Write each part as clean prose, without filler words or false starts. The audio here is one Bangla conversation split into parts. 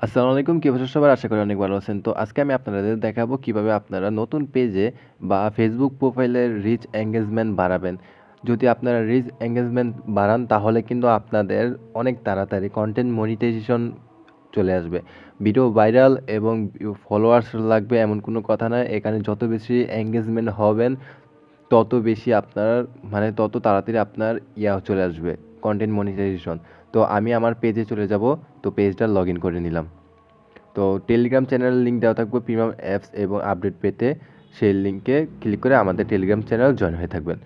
আসসালামু আলাইকুম। কি অবস্থা সবার? আশা করি অনেক ভালো আছেন। তো আজকে আমি আপনাদের দেখাবো কিভাবে আপনারা নতুন পেজে বা Facebook প্রোফাইলের রিচ এনগেজমেন্ট বাড়াবেন। যদি আপনারা রিচ এনগেজমেন্ট বাড়ান তাহলে কিন্তু আপনাদের অনেক তাড়াতাড়ি কনটেন্ট মনিটাইজেশন চলে আসবে। ভিডিও ভাইরাল এবং ফলোয়ার্স লাগবে এমন কোনো কথা নয়। এখানে যত বেশি এনগেজমেন্ট হবেন তত বেশি আপনার তত তাড়াতাড়ি আপনার চলে আসবে কনটেন্ট মনিটাইজেশন। তো আমি আমার পেজে চলে যাব। তো পেজটা লগইন করে নিলাম। তো টেলিগ্রাম চ্যানেলের লিঙ্ক দেওয়া থাকবে প্রিমিয়াম অ্যাপস এবং আপডেট পেতে সেই লিঙ্কে ক্লিক করে আমাদের টেলিগ্রাম চ্যানেল জয়েন হয়ে থাকবেন।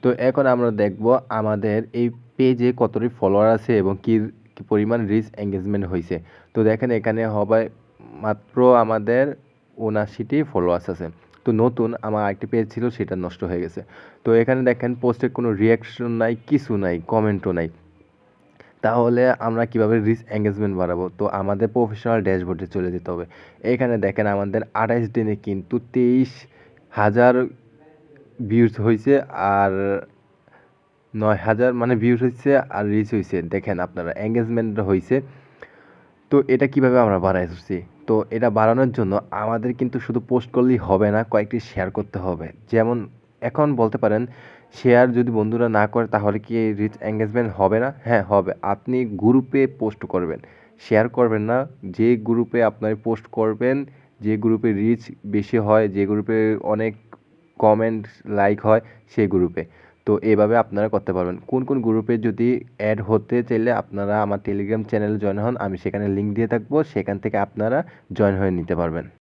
তো এখন আমরা দেখব আমাদের এই পেজে কতটি ফলোয়ার আছে এবং কি পরিমাণ রিচ এঙ্গেজমেন্ট হয়েছে। তো দেখেন এখানে হবে মাত্র আমাদের ৭৯টি ফলোয়ার্স আছে। তো নতুন আমার আরেকটি পেজ ছিল সেটা নষ্ট হয়ে গেছে। তো এখানে দেখেন পোস্টের কোনো রিয়াকশন নাই, কিছু নাই, কমেন্টও নাই। তাহলে আমরা কিভাবে রিচ এঙ্গেজমেন্ট বাড়াবো? তো আমাদের প্রফেশনাল ড্যাশবোর্ডে চলে যেতে হবে। এখানে দেখেন আমাদের ২৮ দিনে কিন্তু ২৩,০০০ ভিউজ হইছে আর ৯,০০০ ভিউজ হইছে আর রিচ হইছে। দেখেন আপনারা এঙ্গেজমেন্ট হইছে। তো এটা কিভাবে আমরা বাড়াইছি? তো এটা বাড়ানোর জন্য আমাদের কিন্তু শুধু পোস্ট করলেই হবে না, কয়েকটি শেয়ার করতে হবে। যেমন এখন বলতে পারেন শেয়ার যদি বন্ধুরা না করে তাহলে কি রিচ এঙ্গেজমেন্ট হবে না? হ্যাঁ, হবে। আপনি গ্রুপে পোস্ট করবেন, শেয়ার করবেন না। যে গ্রুপে আপনার পোস্ট করবেন, যে গ্রুপে রিচ বেশি হয়, যে গ্রুপে অনেক কমেন্ট, লাইক হয় সেই গ্রুপে। তো এভাবে আপনারা করতে পারবেন। কোন গ্রুপে যদি অ্যাড হতে চাইলে আপনারা আমার টেলিগ্রাম চ্যানেলে জয়েন হন। আমি সেখানে লিঙ্ক দিয়ে থাকবো। সেখান থেকে আপনারা জয়েন হয়ে নিতে পারবেন।